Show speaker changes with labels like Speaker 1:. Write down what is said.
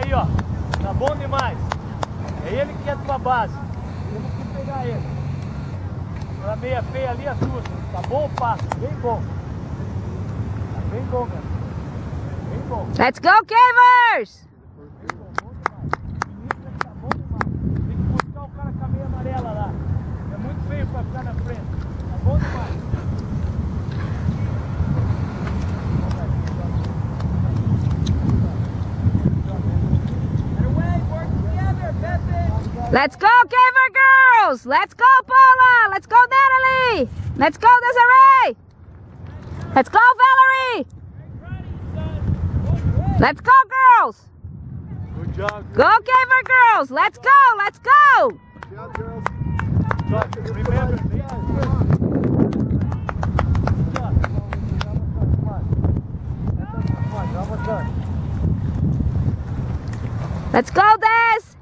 Speaker 1: aí, ó. Tá bom demais. É ele que é a tua base. Temos que pegar ele. Aquela meia feia ali assusta. Tá bom o passo? Bem bom. Tá bem bom, cara. Bem bom.
Speaker 2: Let's go, Cavers!
Speaker 1: Bem bom, bom demais. O início tá bom demais. Tem que buscar o cara com a meia amarela lá. É muito feio pra ficar na frente. Tá bom demais.
Speaker 2: Let's go, Caver girls! Let's go, Paula! Let's go, Natalie! Let's go, Desiree! Let's go, Valerie! Let's go, girls!
Speaker 1: Good job.
Speaker 2: Go, Caver girls! Let's go! Let's go!
Speaker 3: Good job, girls.
Speaker 1: Remember,
Speaker 2: Let's go, Des!